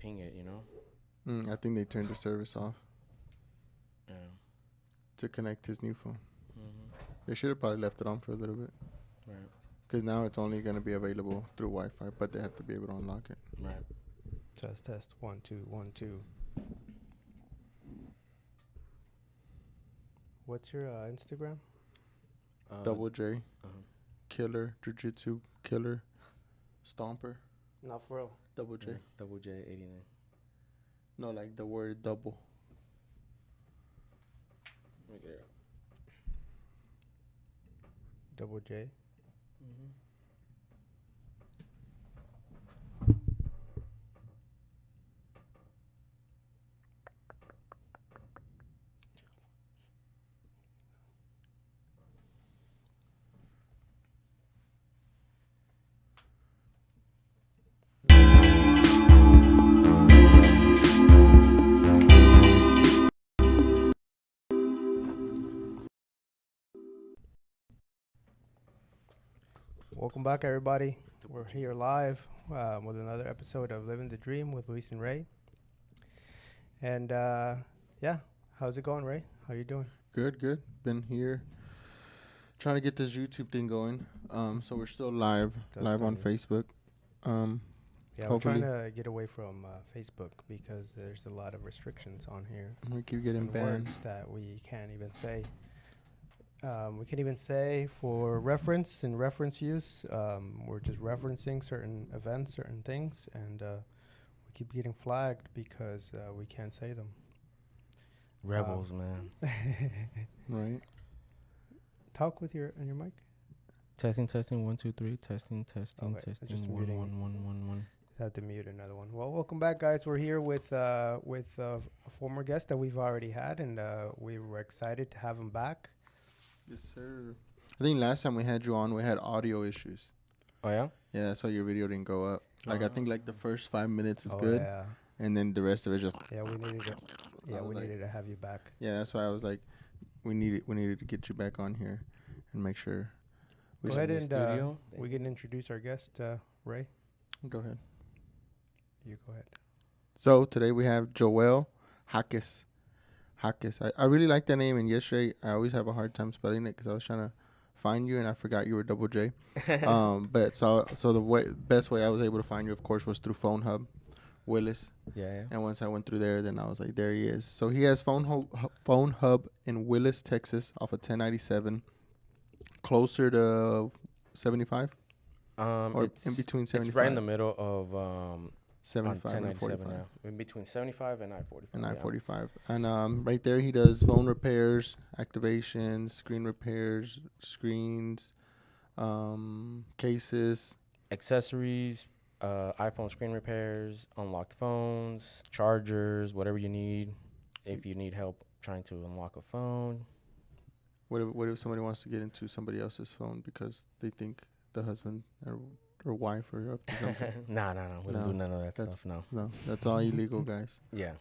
ping it, you know? I think they turned the service off Yeah. to connect his new phone. Mm-hmm. They should have probably left it on for a little bit. Right. Because now it's only going to be available through Wi-Fi, but they have to be able to unlock it. Right. Test 1 2 1 2. What's your Instagram? Double J, Uh-huh. Killer, Jiu-Jitsu, Killer, Stomper, Not for real. Double J. Yeah. Double J 89. No, like the word double. Look at it. Double J. Mm-hmm. Welcome back, everybody. We're here live with another episode of Living the Dream with Luis and Ray. And yeah, how's it going, Ray? How you doing? Good, good. Been here trying to get this YouTube thing going. So we're still live on Facebook. Yeah, we're trying to get away from Facebook because there's a lot of restrictions on here. We keep getting and banned. Words that we can't even say. We can't even say for reference and reference use. We're just referencing certain events, certain things, and we keep getting flagged because we can't say them. Rebels, man. Right. Talk with your mic. Testing 1 2 3. Testing Okay, just testing 1 muting. 1 1 1 1. Have to mute another one. Well, welcome back, guys. We're here with a former guest that we've already had, and we were excited to have him back. Yes, sir. I think last time we had you on, we had audio issues. Oh, yeah? Yeah, that's why your video didn't go up. Like, I think, like, the first 5 minutes is good, Yeah. and then the rest of it just... Yeah, we needed to. Yeah, we like- needed to have you back. Yeah, that's why I was like, we needed to get you back on here and make sure... Go ahead and we can introduce our guest, Ray. Go ahead. You go ahead. So, today we have Joel Jacques. I really like that name, and yesterday I always have a hard time spelling it because I was trying to find you and I forgot you were Double J. But so the best way I was able to find you, of course, was through Phone Hub, Willis. Yeah. And once I went through there, then I was like, there he is. So he has Phone Hub in Willis, Texas, off of 1097, closer to 75, or It's in between 75. It's right in the middle of 75 and 1097 45. now. In between 75 and I-45. And yeah. I-45. And right there, he does phone repairs, activations, screen repairs, screens, cases. Accessories, iPhone screen repairs, unlocked phones, chargers, whatever you need. If you need help trying to unlock a phone. What if somebody wants to get into somebody else's phone because they think the husband or wife are up to something? No. We don't do none of that stuff, no. No, that's all illegal, guys. Yeah.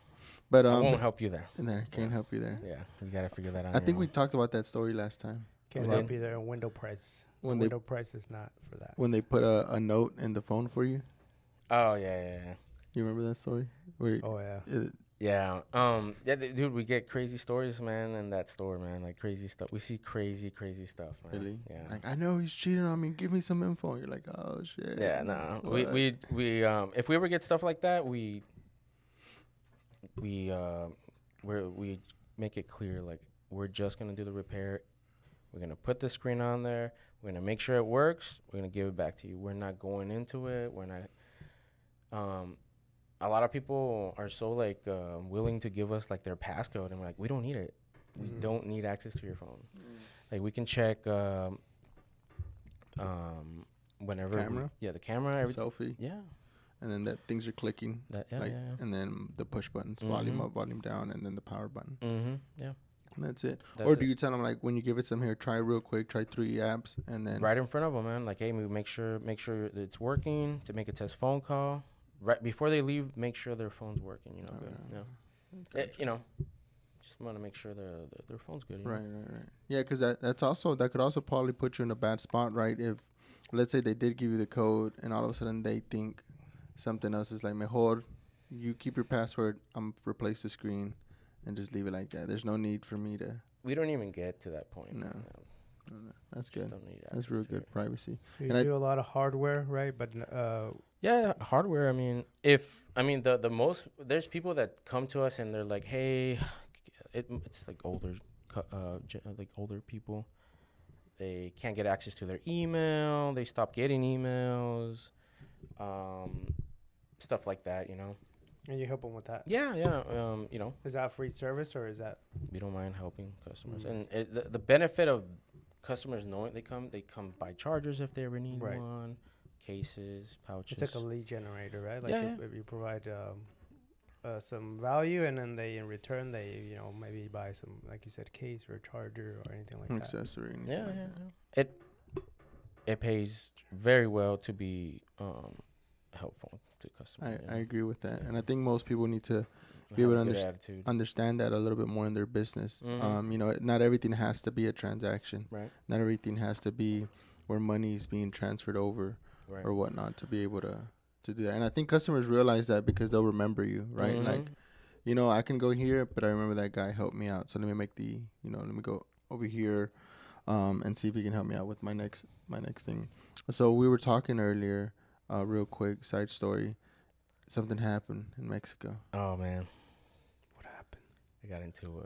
But I won't help you there. Can't help you there. Yeah, you got to figure that out. I think we talked about that story last time. Can't help you there. Window price. When Window price is not for that. When they put a note in the phone for you. Oh, yeah. You remember that story? Oh, yeah. Yeah. Dude, we get crazy stories, man, in that store, man. Like crazy stuff. We see crazy stuff, man. Really? Yeah. Like, I know he's cheating on me. Give me some info. You're like, oh shit. Yeah, no. What? We if we ever get stuff like that, we make it clear, like, we're just gonna do the repair. We're gonna put the screen on there. We're gonna make sure it works. We're gonna give it back to you. We're not going into it. We're not. A lot of people are so like willing to give us like their passcode, and we're like, we don't need it. We don't need access to your phone. Like, we can check whenever. Camera? The camera. Selfie. Yeah. And then that things are clicking. Yeah. And then the push buttons, volume up, volume down, and then the power button. Yeah. And that's it. Or do you tell them, like, when you give it some here, try real quick, try 3 apps, and then right in front of them, man. Like, hey, make sure it's working. To make a test phone call. Right before they leave, make sure their phone's working. You know, good. You know, just want to make sure their phone's good. Right. Yeah, because that could also probably put you in a bad spot, right? If let's say they did give you the code, and all of a sudden they think something else is like mejor, you keep your password. Replace the screen, and just leave it like that. There's no need for me to. We don't even get to that point. No. No. That's Just good. don't need That's access real to good it. privacy. You And I- do a lot of hardware, right? But Yeah, hardware. I mean, the most there's people that come to us and they're like, hey, it's like older people. They can't get access to their email. They stop getting emails, stuff like that. and you help them with that. Yeah. Is that a free service or is that? We don't mind helping customers, Mm. and the benefit of customers knowing they come buy chargers if they ever need Right. one, cases, pouches. It's like a lead generator, right? Like Yeah, if you provide some value, and then they in return they maybe buy some, like you said, case or charger or anything like that. accessory. anything Yeah, like yeah, that. yeah. It pays very well to be helpful to customers. I agree with that, and I think most people need to And be able have to a good underst- attitude. understand that a little bit more in their business. Mhm. Not everything has to be a transaction. Right. Not everything has to be where money is being transferred over Right. or whatnot to be able to do that. And I think customers realize that because they'll remember you, right? Like, Mhm. I can go here, but I remember that guy helped me out. So let me make let me go over here, and see if he can help me out with my next thing. So we were talking earlier, real quick side story. Something happened in Mexico. Oh man, What happened? I got into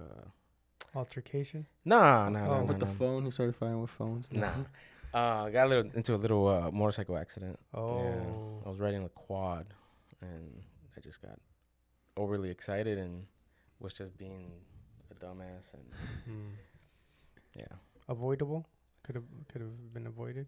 Altercation? nah. With the phone, he started fighting with phones. Nah. I got into a little motorcycle accident. Oh. Yeah. I was riding a quad, and I just got overly excited and was just being a dumbass. And Hmm. yeah, Avoidable? Could have been avoided.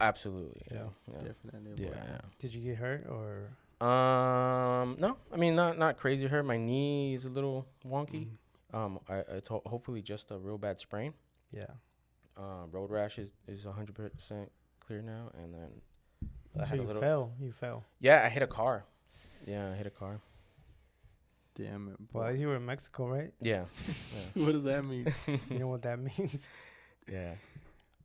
absolutely. Yeah. Definitely. Yeah. Did you get hurt or? No. I mean, not crazy hurt. My knee is a little wonky. Mm. It's hopefully just a real bad sprain. Yeah. Road rash is 100% clear now, and then I So had a you little. fell. You fell. Yeah, I hit a car. Damn it. Well, you were in Mexico, right? Yeah. What does that mean? You know what that means. Yeah.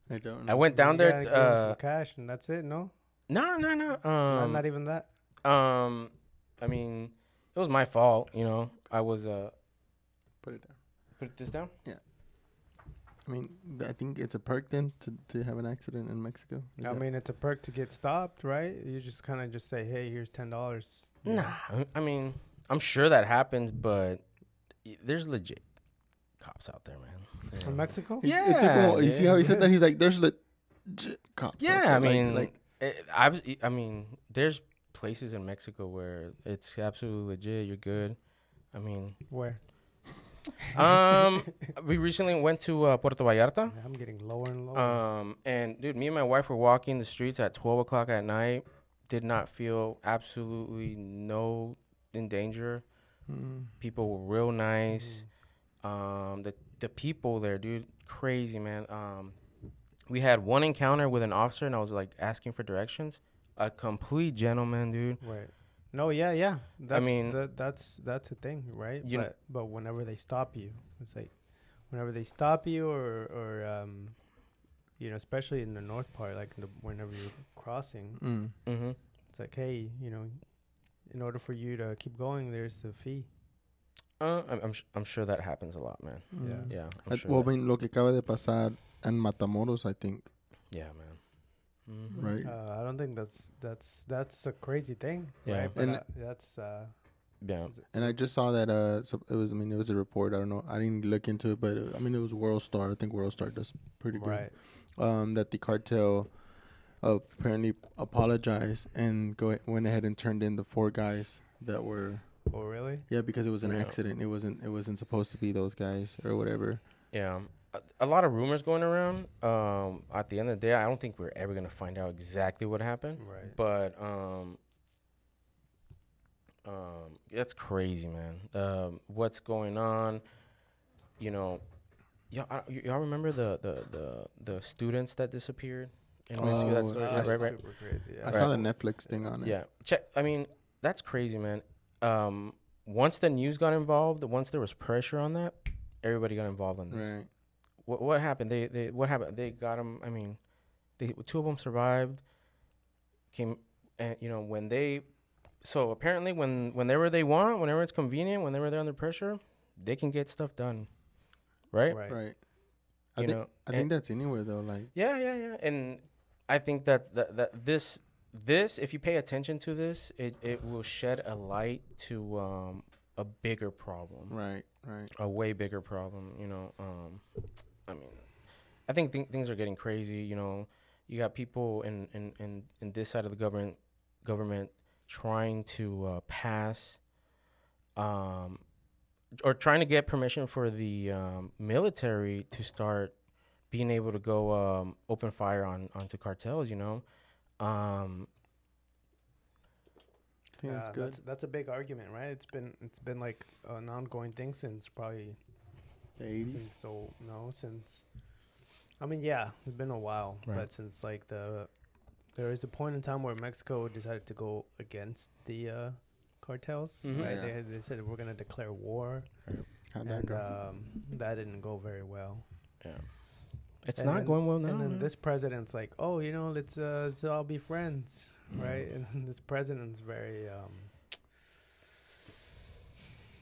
I don't I know. went down You there. gotta give 'em some cash, and that's it. No. No. Not even that. I mean, it was my fault. I was Put it down. put this down. I mean, I think it's a perk then to have an accident in Mexico. Is I that- mean, it's a perk to get stopped, right? You just kind of just say, "Hey, here's $10." Nah. I mean, I'm sure that happens, but there's legit cops out there, man. From Mexico? Yeah, It's like, well, you see how he said that? He's like, there's legit cops. out Yeah, there. I mean, like I mean, there's places in Mexico where it's absolutely legit. You're good. I mean, Where? we recently went to Puerto Vallarta. I'm getting lower and lower. And dude, me and my wife were walking the streets at 12 o'clock at night. Did not feel absolutely no in danger. People were real nice. The people there, dude, crazy, man. We had one encounter with an officer, and I was like asking for directions. A complete gentleman, dude. Right. No, yeah. That's, mean- that's a thing, right? You But whenever they stop you, it's like whenever they stop you, or especially in the north part, like whenever you're crossing, Mm-hmm. it's like, hey, in order for you to keep going, there's the fee. I'm sure that happens a lot, man. Yeah, I'm sure. Well, I mean, lo que acaba de pasar en Matamoros, I think. Yeah, man. Mm-hmm. Right. I don't think that's a crazy thing, Yeah. right? But And- that's Yeah. And I just saw that so it was a report. I don't know. I didn't look into it, but I mean, it was World Star. I think World Star does pretty good. right. That the cartel apparently apologized and went ahead and turned in the 4 guys that were. Oh, really? Yeah, because it was an Yeah. accident. It wasn't supposed to be those guys or whatever. Yeah. A lot of rumors going around. At the end of the day, I don't think we're ever gonna find out exactly what happened. Right. But that's crazy, man. What's going on? Y'all remember the students that disappeared in Mexico? That's Oh, That's right. super crazy. Yeah. I saw the Netflix thing on it. Yeah. I mean, that's crazy, man. Once the news got involved, once there was pressure on that, everybody got involved in this. Right. What happened? What happened? They got them. I mean, 2 of them survived. Came, and when they So apparently, whenever they want, whenever it's convenient, whenever they're under pressure, they can get stuff done, right? Right. Right. You know, I and think that's anywhere though. Like, yeah, and I think that this if you pay attention to this, it will shed a light to a bigger problem, right, right. a way bigger problem. I mean, I think things are getting crazy. You got people in this side of the government trying to pass um, or trying to get permission for the military to start being able to go open fire onto cartels. Um, I think that's good. That's a big argument, right? It's been like an ongoing thing since probably The 80s. since I mean, yeah, it's been a while, Right. but since like there is a point in time where Mexico decided to go against the cartels, Mhm. right? Yeah. They said we're gonna declare war, How'd that and go? that didn't go very well. yeah, it's And not then- going well now. And then man. this president's like, oh, let's all be friends, right? And this president's very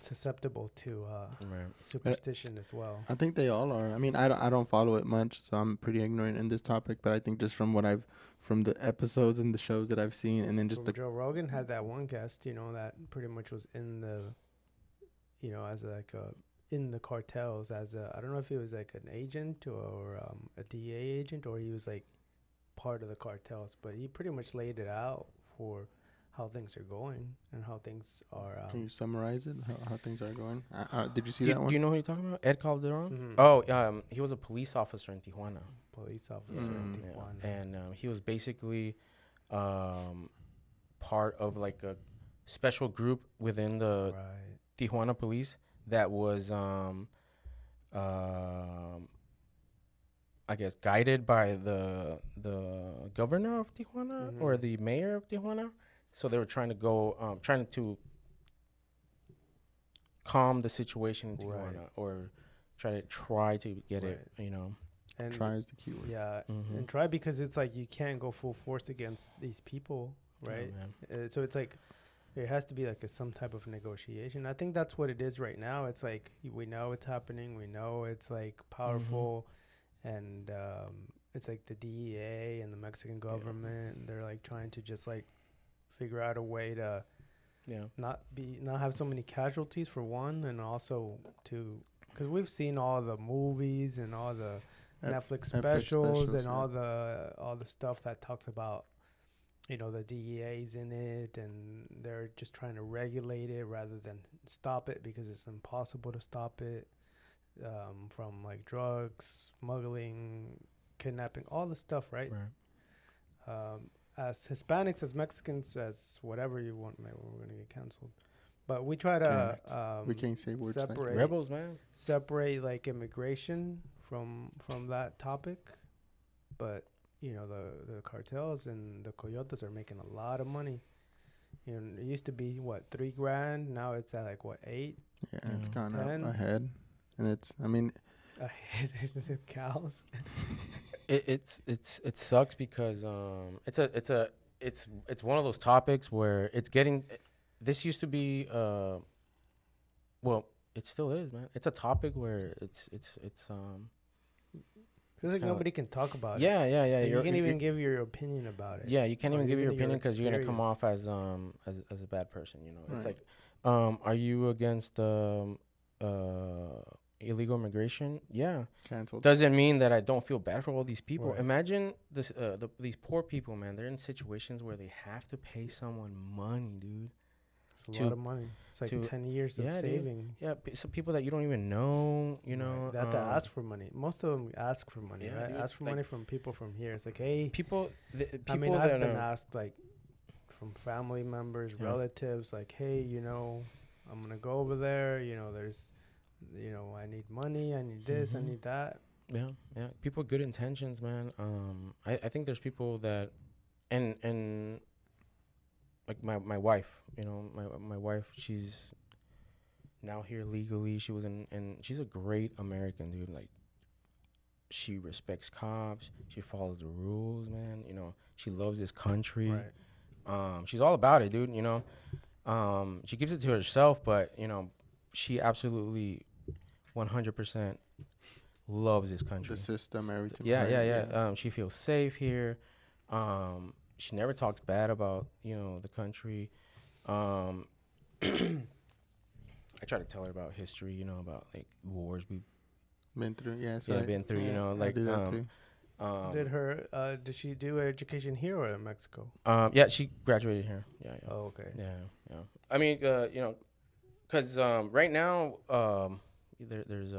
susceptible to Right. superstition as well. I think they all are. I mean, I don't follow it much, so I'm pretty ignorant in this topic. But I think just from from the episodes and the shows that I've seen, and then just the Joe Rogan had that one guest, that pretty much was in the, as like in the cartels as I don't know if he was like an agent or a DA agent, or he was like part of the cartels, but he pretty much laid it out for how things are going and how things are. Can you summarize it? How things are going? Did you see Do that you, one? do you know who you're talking about? Ed Calderon? Mhm. Oh, he was a police officer in Tijuana. Police officer Mm. in Yeah. Tijuana. And he was basically part of like a special group within the Right. Tijuana police that was, I guess, guided by the governor of Tijuana or Mhm. the mayor of Tijuana. So they were trying to go, trying to calm the situation in Tijuana, Right. or try to get it, Right. And Try is the key word. yeah, Mhm. and try, because it's like you can't go full force against these people, right? Oh, man. So it's like there has to be like some type of negotiation. I think that's what it is right now. It's like we know it's happening. We know it's like powerful, and it's like the DEA and the Mexican government. They're like trying to just like figure out a way to Yeah. not have so many casualties for one, and also to because we've seen all the movies and all the Netflix specials and yeah. all the stuff that talks about the DEA's in it, and they're just trying to regulate it rather than stop it, because it's impossible to stop it, from like drugs, smuggling, kidnapping, all the stuff, right? As Hispanics, as Mexicans, as whatever you want, maybe we're gonna get canceled, but we try to We can't say words like that. separate Rebels, man. separate like immigration from that topic, but the cartels and the coyotes are making a lot of money. It used to be what, $3,000, now it's at like what, 8. Yeah, it's Yeah. gone 10. up ahead, and I mean, The cows. It sucks because it's one of those topics where it's getting. This used to be well, it still is, man. It's a topic where it's Feels like kinda nobody can talk about it. yeah. Like, you you're- can't you're- even give your opinion about it. Yeah, you can't or even give your even your opinion because you're gonna come experience. off as a bad person. It's Right. like, are you against illegal immigration? Yeah. canceled. Doesn't mean that I don't feel bad for all these people. Right. Imagine this, these poor people, man. They're in situations where they have to pay someone money, dude. It's a to- lot of money. It's like to- 10 years of yeah, dude. saving. Yeah, some people that you don't even know. Right. They have to ask for money. Most of them ask for money, yeah, right? dude, Ask for like- money from people from here. It's like, hey, people. People I mean, that I've been are, asked like from family members, Yeah. relatives, like, hey, I'm gonna go over there. There's, I need money. I need this. I Mhm. need that. yeah, people with good intentions, man. I think there's people that, and like my wife, my wife, she's now here legally. She was and she's a great American, dude. Like, she respects cops. She follows the rules, man. She loves this country. Right. She's all about it, dude. She gives it to herself, but she absolutely 100% loves this country. The system, everything. Yeah, right? yeah. She feels safe here. She never talks bad about the country. Um, I try to tell her about history, about like wars we've Been through, yeah, so been through. Yeah, I Like do that too. did she do her education here or in Mexico? yeah, she graduated here. Yeah, yeah, Oh, okay. yeah. I mean, because right now, there's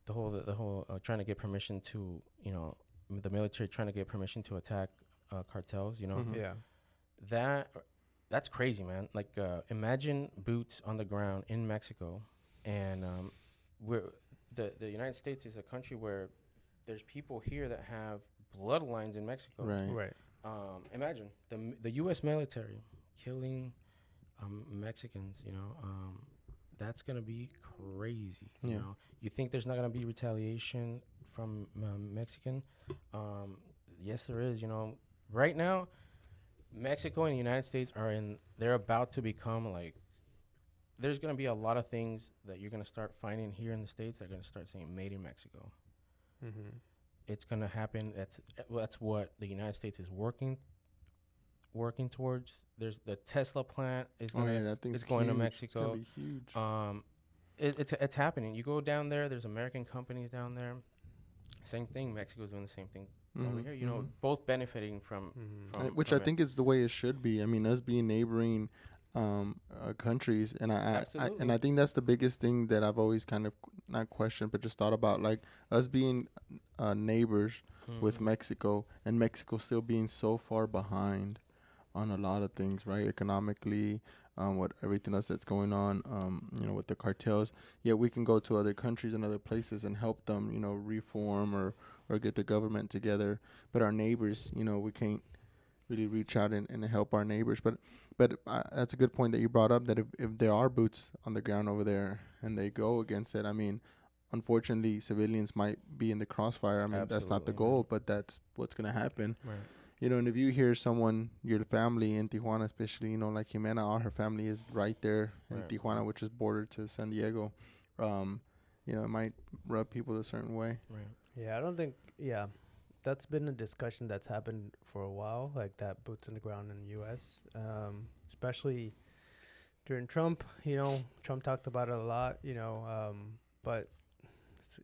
the whole trying to get permission to the military trying to get permission to attack cartels. Mhm. Yeah. that that's crazy, man. Like imagine boots on the ground in Mexico, and we're the United States is a country where there's people here that have bloodlines in Mexico. Right. Right. Imagine the U.S. military killing Mexicans. That's gonna be crazy. Yeah. You think there's not gonna be retaliation from Mexican? Yes, there is. Right now, Mexico and the United States they're about to become like. There's gonna be a lot of things that you're gonna start finding here in the States that are gonna start saying "Made in Mexico." Mm-hmm. It's gonna happen. That's what the United States is working towards. There's the Tesla plant is Oh gonna yeah, that thing's it's going to huge. Mexico. It's gonna be huge. It's happening. You go down there. There's American companies down there. Same thing. Mexico's doing the same thing over here. Both benefiting from, Mm-hmm. Which from I think is the way it should be. I mean, us being neighboring countries, and Absolutely. I think that's the biggest thing that I've always kind of not questioned, but just thought about, like us being neighbors with Mexico, and Mexico still being so far behind on a lot of things, right? Economically, what everything else that's going on, with the cartels. Yeah, we can go to other countries and other places and help them, reform or get the government together. But our neighbors, we can't really reach out and help our neighbors. But that's a good point that you brought up, that if there are boots on the ground over there and they go against it, I mean, unfortunately, civilians might be in the crossfire. I mean, that's not the Absolutely, goal, but that's what's going to happen. Right. And if you hear someone, your family in Tijuana, especially, like Jimena, all her family is right there in Right, Tijuana, right. which is bordered to San Diego. It might rub people a certain way. Right. Yeah, I don't think. Yeah, that's been a discussion that's happened for a while, like that boots on the ground in the U.S. Especially during Trump. Trump talked about it a lot. But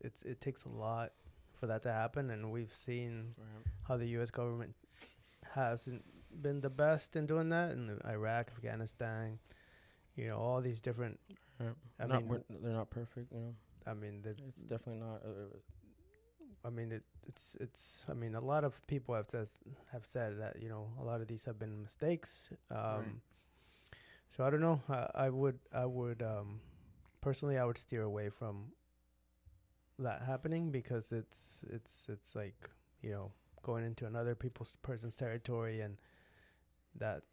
it takes a lot for that to happen, and we've seen Right. how the U.S. government hasn't been the best in doing that in Iraq, Afghanistan. All these different. Right. I mean, They're not perfect. I mean, It's definitely not. I mean, it's. I mean, a lot of people have said that a lot of these have been mistakes. Right. So I don't know. I would personally I would steer away from that happening, because it's like going into another person's territory, and that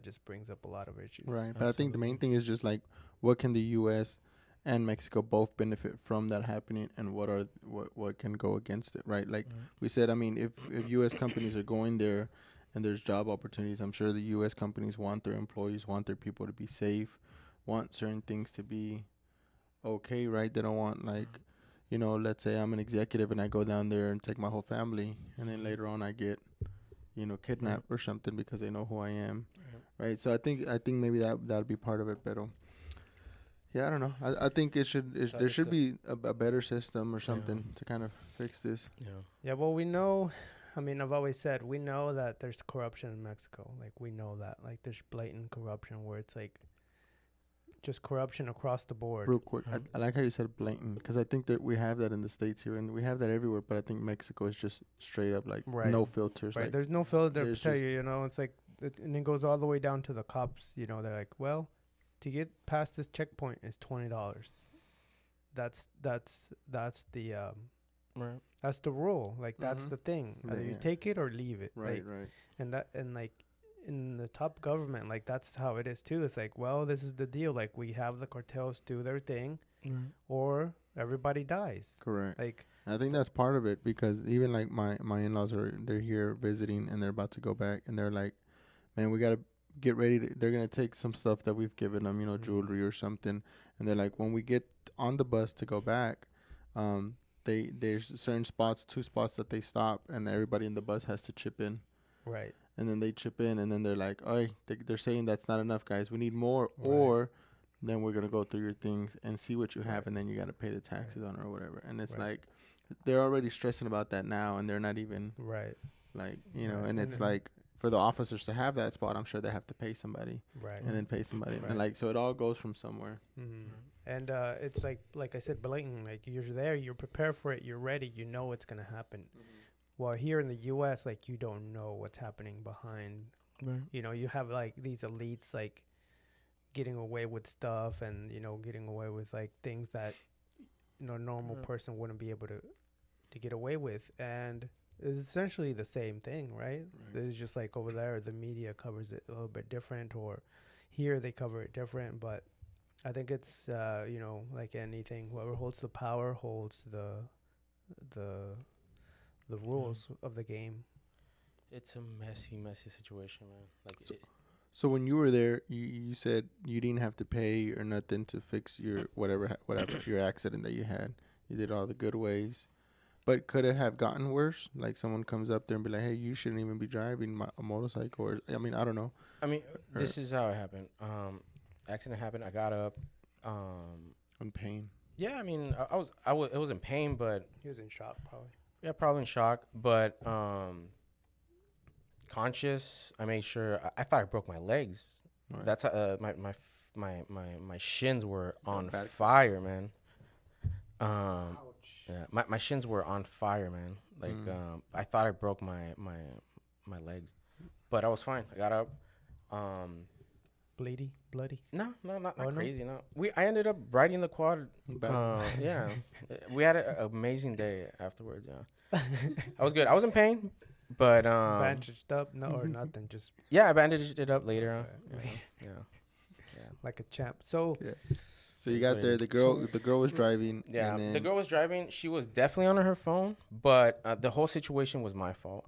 just brings up a lot of issues. Right. But I think the main Absolutely. thing is just like, what can the U.S. and Mexico both benefit from that happening, and what can go against it, right? Like Right. we said, I mean, if U.S. companies are going there and there's job opportunities, I'm sure the U.S. companies want their employees, want their people to be safe, want certain things to be okay, right? They don't want, like, let's say I'm an executive and I go down there and take my whole family, and then later on I get, kidnapped or something because they know who I am, Right. right? So I think maybe that'd be part of it, but yeah, I don't know. I think there should be a better system or something to kind of fix this. Yeah. Yeah, well, we know. I mean, I've always said we know that there's corruption in Mexico. Like, we know that. Like, there's blatant corruption where it's like just corruption across the board. Real quick, I like how you said blatant, because I think that we have that in the States here, and we have that everywhere. But I think Mexico is just straight up, like, Right. no filters. Right. Like, There's no filter there's to tell just- you. It's like, and it goes all the way down to the cops. They're like, well, to get past this checkpoint is $20. That's the Right. that's the rule. Like, that's Mhm. the thing. Either you Yeah. take it or leave it. right, Like, right. and like in the top government, like, that's how it is too. It's like, well, this is the deal. Like, we have the cartels do their thing, Right. or everybody dies. Correct. Like, I think that's part of it because even like my in-laws they're here visiting and they're about to go back and they're like, man, we gotta get ready. They're gonna take some stuff that we've given them, jewelry or something, and they're like, when we get on the bus to go back, there's certain spots, 2 spots that they stop, and everybody in the bus has to chip in. right. And then they chip in, and then they're like, "Oh, they're saying that's not enough, guys. We need more, Right. or then we're gonna go through your things and see what you have, Right. and then you gotta pay the taxes on it or whatever." And it's Right. like they're already stressing about that now, and they're not even Right. like Right. and it's like for the officers to have that spot, I'm sure they have to pay somebody, Right. and then pay somebody, Right. and like so it all goes from somewhere. Mm-hmm. And it's like I said, blatant. Like you're there, you're prepared for it, you're ready, you know what's gonna happen. Well, here in the U.S., like you don't know what's happening behind. Right. You have like these elites like getting away with stuff, and getting away with like things that a normal person wouldn't be able to get away with, and it's essentially the same thing, right? It's just like over there, the media covers it a little bit different, or here they cover it different, but. I think it's like anything, whoever holds the power holds the rules of the game. It's a messy situation, man. Like, So when you were there, you said you didn't have to pay or nothing to fix your whatever your accident that you had. You did all the good ways. But could it have gotten worse? Like someone comes up there and be like, "Hey, you shouldn't even be driving a motorcycle." Or I mean, I don't know. this is how it happened. Accident happened. I got up. In pain. Yeah, I mean, it was in pain, but He was in shock, probably. yeah, probably in shock, but conscious. I made sure. I thought I broke my legs. Right. That's my shins were on bad. fire, man. Yeah, my shins were on fire, man. Like I thought I broke my legs, but I was fine. I got up. Bloody. No, not Oh, no? crazy. No, I ended up riding the quad. Yeah, we had an amazing day afterwards. Yeah, I was good. I was in pain, but Bandaged up, no or nothing, just yeah, I bandaged it up later on. Okay. Yeah. like a champ. So Yeah. So you got there. The girl was driving. Yeah, and then the girl was driving. She was definitely on her phone, but the whole situation was my fault.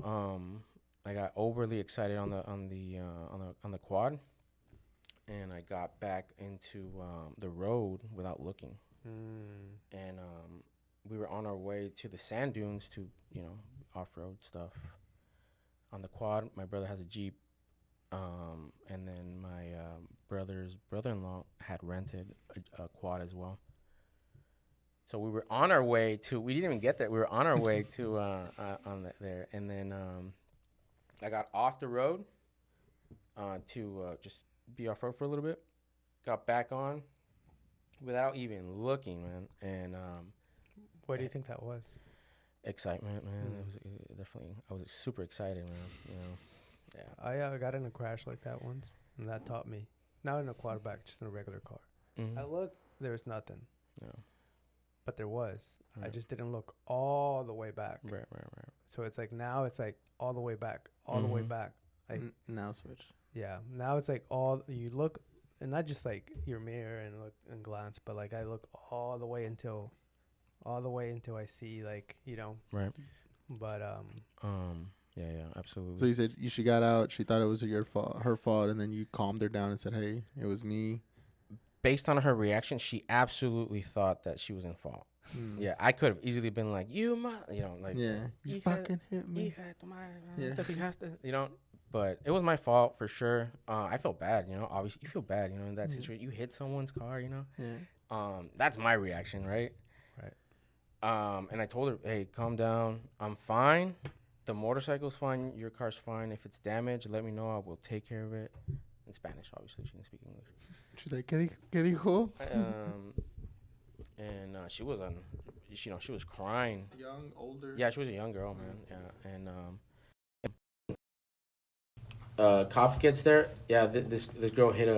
I got overly excited on the quad, and I got back into the road without looking. And we were on our way to the sand dunes to off-road stuff. On the quad, my brother has a Jeep, and then my brother's brother-in-law had rented a quad as well. So we were on our way to. We didn't even get there. We were on our way to there, and then I got off the road to just be off road for a little bit. Got back on without even looking, man. And what do you think that was? excitement, man. It definitely. I was super excited, man. Yeah. I got in a crash like that once, and that taught me. Not in a quadback, just in a regular car. I looked, there was nothing. Yeah. But there was. I Right. just didn't look all the way back. Right. So it's like now it's like all the way back, all the way back. Like now switch. yeah, now it's like all you look, and not just like your mirror and look and glance, but like I look all the way until I see like Right. But Yeah, absolutely. So you said she got out. She thought it was her fault, and then you calmed her down and said, "Hey, it was me." Based on her reaction, she absolutely thought that she was in fault. Yeah, I could have easily been like, "You you fucking hit me." But it was my fault for sure. I felt bad, Obviously, you feel bad, in that situation. You hit someone's car, Yeah. That's my reaction, right? right. And I told her, "Hey, calm down. I'm fine. The motorcycle's fine. Your car's fine. If it's damaged, let me know. I will take care of it." In Spanish, obviously, she didn't speak English. She's like, "¿Qué dijo?" And she was she was crying. Young, older. Yeah, she was a young girl, man. Yeah, and cop gets there. Yeah, this girl hit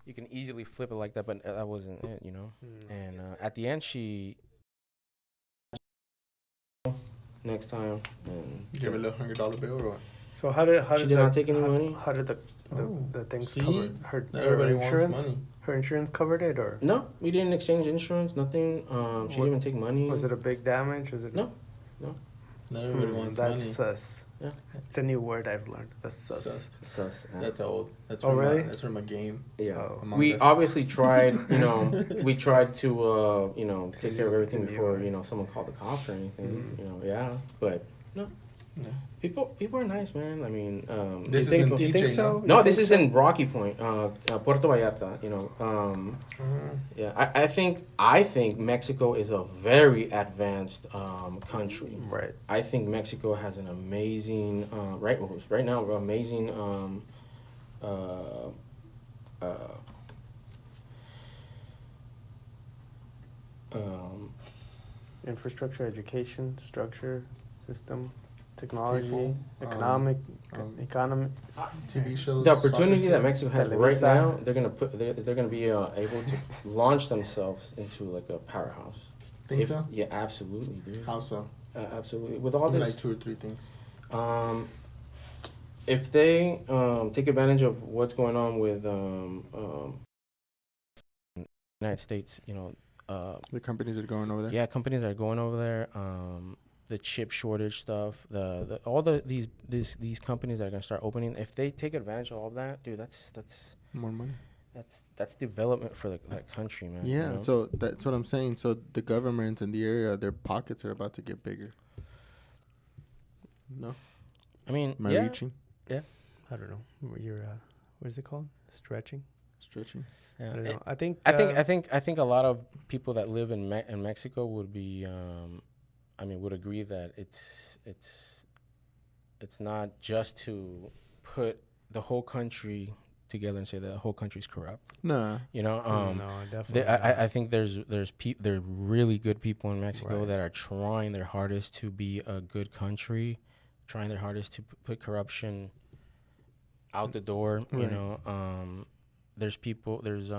you can easily flip it like that, but that wasn't it, And at the end, she next time and Give her a little $100 bill or what? So how did She did not take any how, money. how did the Oh, the things see? cover her, Not her everybody wants insurance? money. Her insurance covered it, or No, we didn't exchange insurance. Nothing. She didn't even take money. was it a big damage? Was it No. Not everybody wants that's money. sus. Yeah. It's a new word I've learned. That's sus. Sus. That's old. That's Oh, from really? that's from a game. Yeah. Oh. Among We Us. obviously tried, we tried to, take care of everything to before, you, someone called the cops or anything, Mhm. yeah, but no. No. People are nice, man. I mean, This you is in think- You TJ, think no? so? no, You this think is so? in Rocky Point, Puerto Vallarta, yeah, I think Mexico is a very advanced, country. Right. I think Mexico has an amazing, right now, amazing, Infrastructure, education, structure, system, technology, People, economic, um, economy. TV shows. the opportunity soccer that team. Mexico has right Televisa. now, they're gonna be able to launch themselves into like a powerhouse. Think so? Yeah, absolutely, dude. How so? Absolutely. With all Give me this, like 2 or 3 things. if they take advantage of what's going on with United States, The companies that are going over there. yeah, companies are going over there. The chip shortage stuff, all these companies that are gonna start opening. If they take advantage of all that, dude, that's More money. that's development for that country, man. Yeah, so that's what I'm saying. So the governments in the area, their pockets are about to get bigger. No, I mean, am I yeah, reaching, I don't know. You're what is it called? Stretching. stretching? yeah. I don't It- know. I think. I think a lot of people that live in Mexico would be, would agree that it's not just to put the whole country together and say that the whole country's corrupt. Nah, no, definitely. I think there are really good people in Mexico Right. that are trying their hardest to be a good country, trying their hardest to put corruption out the door. Right. There's people. There's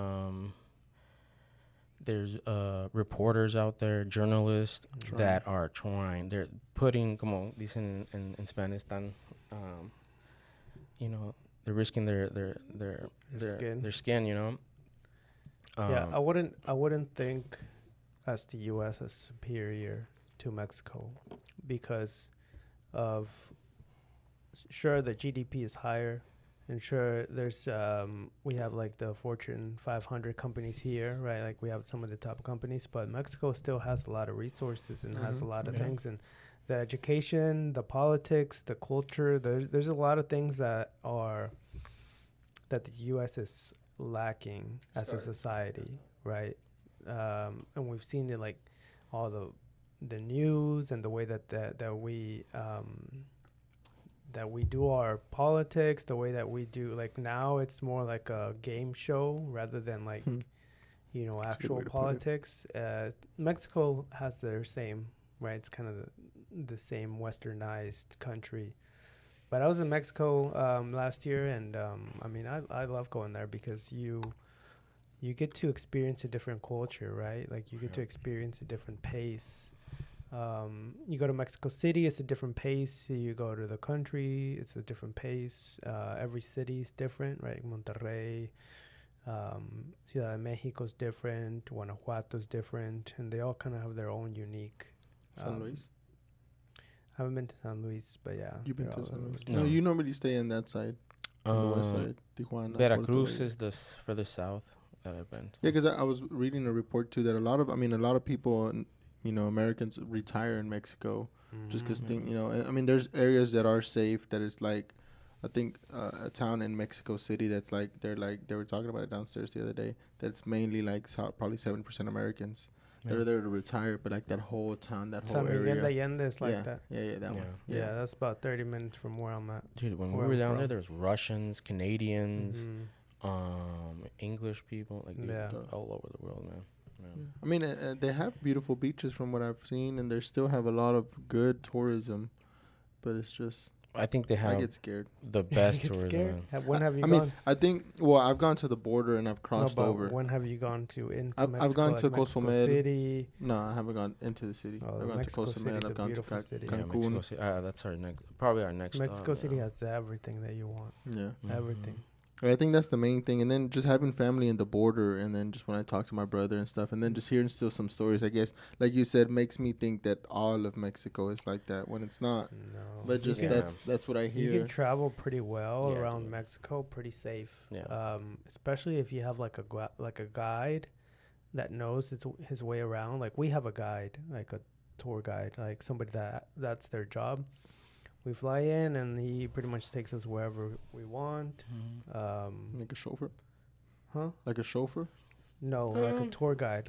reporters out there, journalists that are trying. They're putting, como dicen in Spanish, tan, they're risking their skin. their skin. Yeah, I wouldn't think as the U.S. as superior to Mexico because of sure the GDP is higher, and sure there's we have like the Fortune 500 companies here, right? Like we have some of the top companies, but Mexico still has a lot of resources and has a lot of Yeah. things, and the education, the politics, the culture. There's a lot of things that the U.S. is lacking as a society, right? And we've seen it like all the news and the way that we do our politics, the way that we do like now it's more like a game show rather than like That's a good actual way to put it. politics. Mexico has their same, right? It's kind of the same westernized country. But I was in Mexico last year, and I love going there because you get to experience a different culture, right? Like you get to experience a different pace. You go to Mexico City, it's a different pace. You go to the country, it's a different pace. Every city is different, right? Monterrey, Ciudad de Mexico is different. Guanajuato is different, and they all kind of have their own unique. San Luis. I haven't been to San Luis, but yeah. You've been they're to all San over. Luis? No. No, you normally stay in that side, on the west side, Tijuana. Veracruz Puerto is the further south that I've been to. Yeah, because I was reading a report too that a lot of people, Americans retire in Mexico just because there's areas that are safe. That is like, I think a town in Mexico City that's like they were talking about it downstairs the other day. That's mainly like probably 7% Americans that are there to retire, but like that whole town, that whole San Miguel de area. Allende is like that. Yeah, that one. Yeah, that's about 30 minutes from where I'm at. Dude, when we Where were I'm down there, from. there was Russians, Canadians, Mhm. English people, like dude, Yeah. all over the world, man. Yeah. I mean, they have beautiful beaches from what I've seen, and they still have a lot of good tourism, but it's just I think they I have get scared. the best Get tourism. scared? Man. When have you I gone? mean, I think. Well, I've gone to the border and I've No, crossed but over. when have you gone into Mexico? I've gone like to Coastal Mexico Med. City. No, I haven't gone into the city. Oh, I've gone Mexico to Coastal City Med. is I've a gone to beautiful city. Yeah, Cancun. Mexico City. That's our next, probably our next. Mexico stop, City yeah. has everything that you want. Yeah. Everything. I think that's the main thing, and then just having family in the border, and then just when I talk to my brother and stuff, and then just hearing still some stories, I guess, like you said, makes me think that all of Mexico is like that when it's not. No. But You just can- that's what I You hear. can travel pretty well Yeah, around dude. Mexico, pretty safe. Yeah. Especially if you have like a guide that knows his way around. Like we have a guide, like a tour guide, like somebody that's their job. We fly in and he pretty much takes us wherever we want. Like a chauffeur, Huh? like a chauffeur. No, like a tour guide,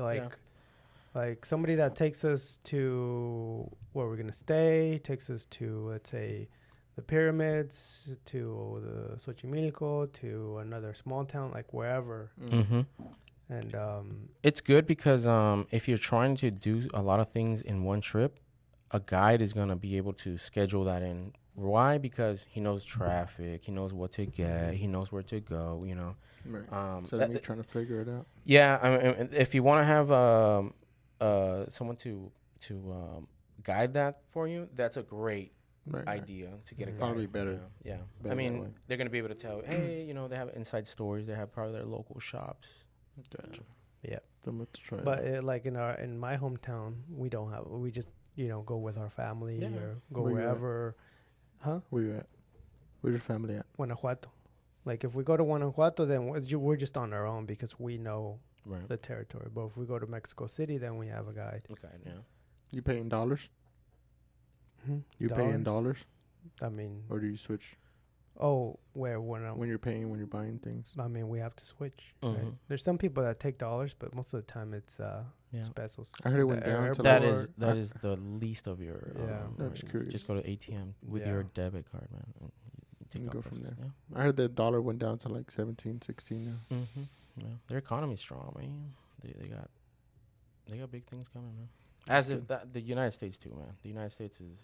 like somebody that takes us to where we're gonna stay, takes us to, let's say, the pyramids, to the Xochimilco, to another small town, like wherever. Mm-hmm. And It's good because if you're trying to do a lot of things in one trip, a guide is gonna be able to schedule that in. Why? Because he knows traffic, he knows what to get, he knows where to go. You know. Right. So me trying to figure it out. Yeah, I mean, if you want to have someone to guide that for you, that's a great Right. idea to get a guide. Probably better. Yeah. Better I that mean, way. they're gonna be able to tell, hey, you know, they have inside stores, they have probably their local shops. Gotcha. Yeah. I'm going to try. but like in my hometown, we don't have. We just go with our family Yeah. or go Where you at? wherever. Huh? Where you at? Where's your family at? Guanajuato. Like if we go to Guanajuato, then we're just on our own because we know Right. the territory. But if we go to Mexico City, then we have a guide. Okay. Yeah. You pay in dollars? You pay in dollars, I mean, or do you switch when when you're buying things? I mean, we have to switch. Right? Mhm. There's some people that take dollars, but most of the time it's Yeah. pesos. I heard it The went down to That like- is the least of your. Yeah. That's curious. Just go to ATM with Yeah. your debit card, man. And you take You out go from pesos, there. I heard the dollar went down to like 17, 16 now. Yeah. Mm-hmm. Yeah. Their economy's strong, man. They got big things coming, man. As if the United States too, man. The United States is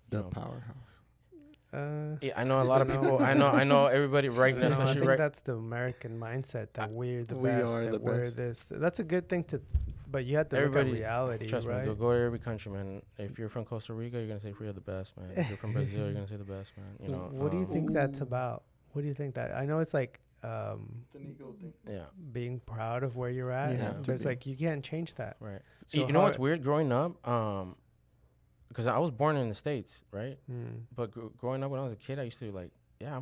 The you know, powerhouse. Yeah, I know a lot of people. I know everybody right now, I especially think right. that's the American mindset that we're the we best, are that the we're best. this. That's a good thing but you have to look Everybody- at reality, Trust right? me, go to every country, man. If you're from Costa Rica, you're gonna say we're the best, man. If you're from Brazil, you're gonna say the best, man. You know. What do you think that's Ooh. about? What do you think that? I know it's like It's an ego thing. Yeah. being proud of where you're at, You have to but it's be. like you can't change that. Right. So you know what's how- weird? Growing up, because I was born in the States, right? Mm. But growing up when I was a kid, I used to like, yeah,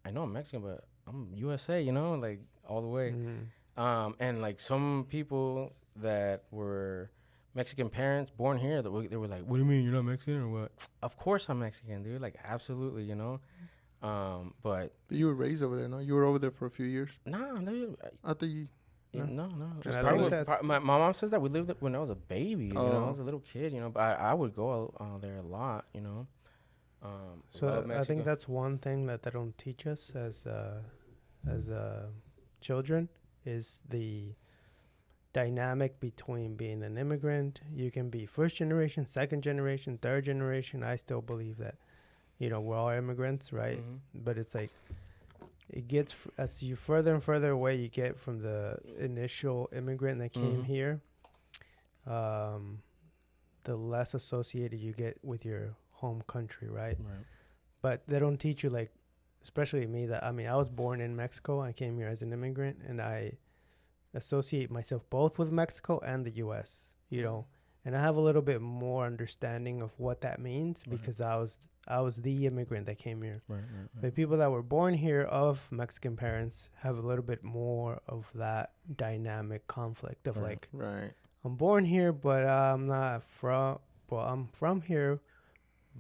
I know I'm Mexican, but I'm USA, you know, like all the way. Mm. And like some people that were Mexican parents born here, they were like, what do you mean you're not Mexican or what? Of course I'm Mexican, dude. Like absolutely, you know. But But you were raised over there, no? You were over there for a few years. no, I thought you. no. Just Probably think that's- my mom says that we lived it when I was a baby. You know, I Oh. was a little kid. You know, but I would go there a lot. You know. So love I Mexico. think that's one thing that they don't teach us as children is the dynamic between being an immigrant. You can be first generation, second generation, third generation. I still believe that, we're all immigrants, right? Mhm. But it's like it gets as you further and further away you get from the initial immigrant that came Mhm. here, the less associated you get with your home country, right? Right. But they don't teach you, like, especially me, that I was born in Mexico. I came here as an immigrant, and I associate myself both with Mexico and the U.S. And I have a little bit more understanding of what that means Right. because I was the immigrant that came here. Right. The people that were born here of Mexican parents have a little bit more of that dynamic conflict of Right. like, Right. I'm born here, but I'm not from. Well, I'm from here,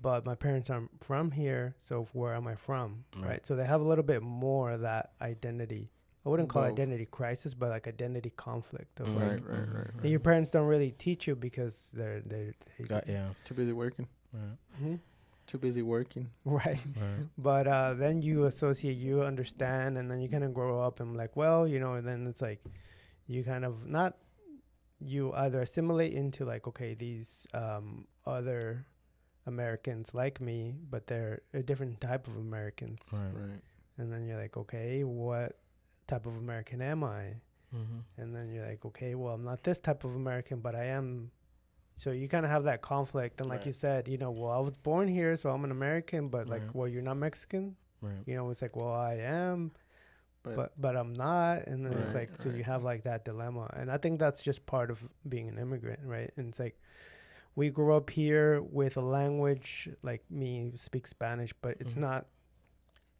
but my parents aren't from here. So where am I from? Right. Right. So they have a little bit more of that identity. I wouldn't call it Both. identity crisis, but like identity conflict of Right, like, right. and your parents don't really teach you because they Yeah. Too busy working. Right. Mhm. Too busy working. Right. Right. But then you associate, you understand, and then you kind of grow up and like, well, and then it's like you kind of you either assimilate into like, okay, these other Americans like me, but they're a different type of Americans. Right. And then you're like, okay, what type of American am I? Mm-hmm. And then you're like, okay, well, I'm not this type of American, but I am. So you kind of have that conflict. And like Right. you said, you know, well, I was born here, so I'm an American, but like, Right. well, you're not Mexican. Right. You know, it's like, well, I am, But but I'm not. And then it's Right, like, so you right. have like that dilemma. And I think that's just part of being an immigrant, right? And it's like, we grew up here with a language, like me, speak Spanish, but it's Mhm. not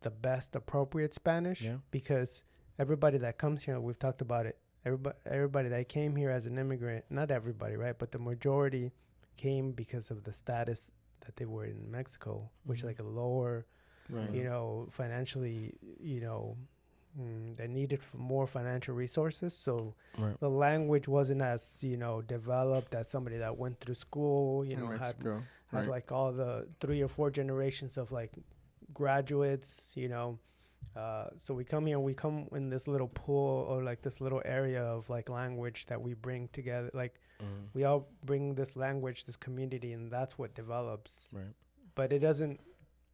the best appropriate Spanish Yeah. because everybody that comes here, we've talked about it. Everybody that came here as an immigrant, not everybody, right? But the majority came because of the status that they were in Mexico, which Mhm. like a lower, right. you know, financially, you know, they needed more financial resources. So Right. the language wasn't as, you know, developed as somebody that went through school, you In know, Mexico. had Right. like all the 3 or 4 generations of like graduates, you know. So we come here, we come in this little pool or like this little area of like language that we bring together. Like Mhm. we all bring this language, this community, and that's what develops. Right. But it doesn't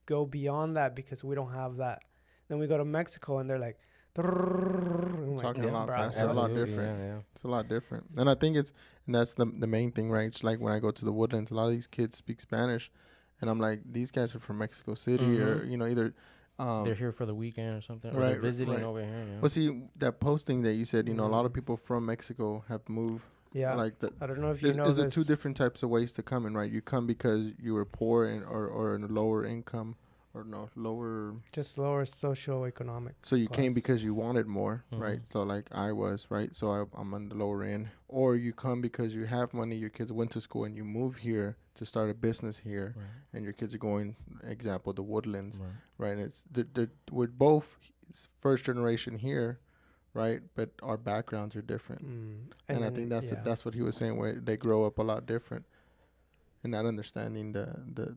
go beyond that because we don't have that. Then we go to Mexico and they're like, I'm like, Talking a lot bro, faster, a lot Absolutely. different. Yeah. It's a lot different. And I think and that's the main thing, right? It's like when I go to the Woodlands, a lot of these kids speak Spanish, and I'm like, these guys are from Mexico City, or Mhm. either. They're here for the weekend or something, or Right, they're visiting right. over here. Yeah. Well, see that posting that you said, a lot of Mhm. people from Mexico have moved. yeah. Like that. I don't know if you know Is the this. two different types of ways to come in, right? You come because you were poor or in a lower income, or no lower. Just lower socioeconomic So you came class. because you wanted more, right? Mhm. So like I was, right? So I'm on the lower end. Or you come because you have money, your kids went to school, and you move here to start a business here, Right. and your kids are going, example, the Woodlands, Right. right? And it's we're both first generation here, right? But our backgrounds are different, and I then, think that's what he was saying, where they grow up a lot different, and not understanding the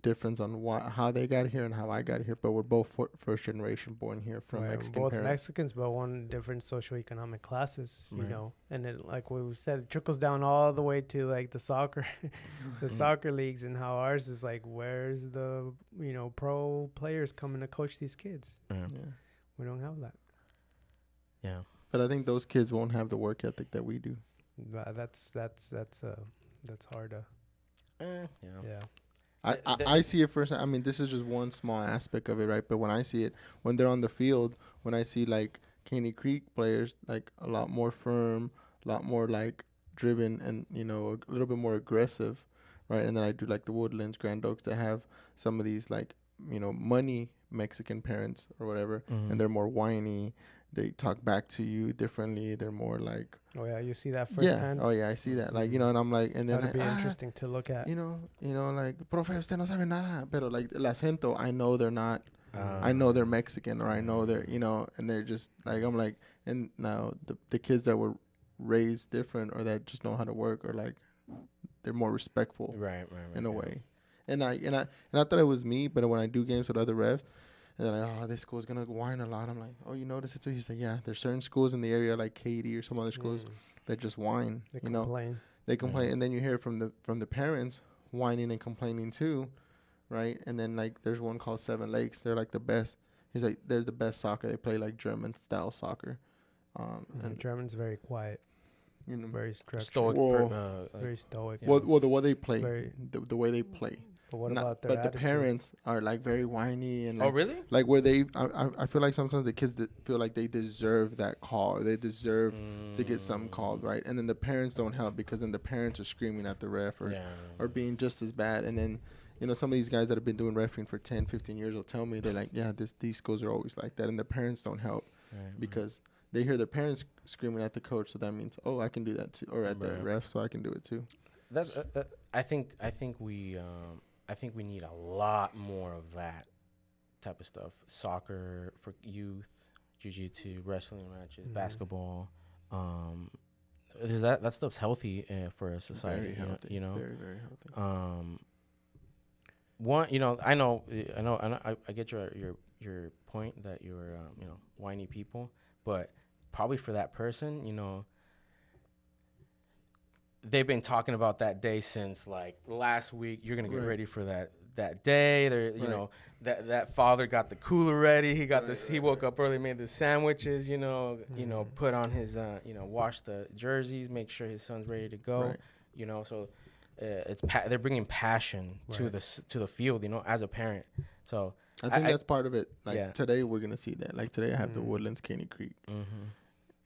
difference on how they got here and how I got here. But we're both first generation born here from right, Mexican both parents. Mexicans, but one different socioeconomic classes, you Right. know. And it, like we said, it trickles down all the way to like the soccer, the Mhm. soccer leagues, and how ours is like, where's the pro players coming to coach these kids? Yeah. Yeah. We don't have that. Yeah. But I think those kids won't have the work ethic that we do. That's hard to Yeah. yeah. I see it first. I mean, this is just one small aspect of it, right? But when I see it, when they're on the field, when I see like Caney Creek players, like a lot more firm, a lot more like driven, and a little bit more aggressive, right? And then I do like the Woodlands, Grand Oaks that have some of these like money Mexican parents or whatever, Mhm. and they're more whiny. They talk back to you differently. They're more like Oh yeah, you see that yeah. firsthand. Oh yeah, I see that. Like Mhm. and I'm like, and then That'd be like, interesting to look at. like, profe, usted no sabe nada. Pero like el acento, I know they're not. Mm. I know they're Mexican, or I know they're, and they're just like, I'm like, and now the kids that were raised different or that just know how to work, or like, they're more respectful Right. in a Yeah. way. And I thought it was me, but when I do games with other refs, and they're like, oh, this school's gonna whine a lot. I'm like, oh, you notice it too? He's like, yeah, there's certain schools in the area like Katy or some other schools that just whine. They complain. They complain, Yeah. and then you hear from the parents whining and complaining too, right? And then like there's one called Seven Lakes. They're like the best. He's like they're the best soccer. They play like German style soccer, The and German's very quiet, very structured, Stoic. Well, very stoic. Yeah. well, the way they play, Very. the way they play. But what Not- about their but attitude? the parents are like very whiny and Oh, like, really? like where I feel like sometimes the kids that feel like they deserve that call, or they deserve to get something called, right? And then the parents don't help because then the parents are screaming at the ref or Yeah. being just as bad. And then some of these guys that have been doing refereeing for 10, 15 years will tell me, they're like, yeah, these schools are always like that, and the parents don't help Right. because they hear their parents screaming at the coach, so that means, oh, I can do that too, or at the Right. ref, so I can do it too. That's. I think we need a lot more of that type of stuff. Soccer for youth, jiu-jitsu, wrestling matches, Mhm. basketball. Is that stuff's healthy for a society. Very healthy. You know. Very, very healthy. One. I get your point that you're whiny people, but probably for that person, they've been talking about that day since like last week. You're gonna get Right. ready for that day. There, you Right. know, that father got the cooler ready. He got Right, this. right, He woke up early, made the sandwiches. You know, Mhm. put on his, wash the jerseys, make sure his son's ready to go. Right. You know, so they're bringing passion to Right. to the field. You know, as a parent. So I think I- that's part of it. Like yeah. today, we're gonna see that. Like today, I have the Mm. Woodlands Caney Creek, Mm-hmm.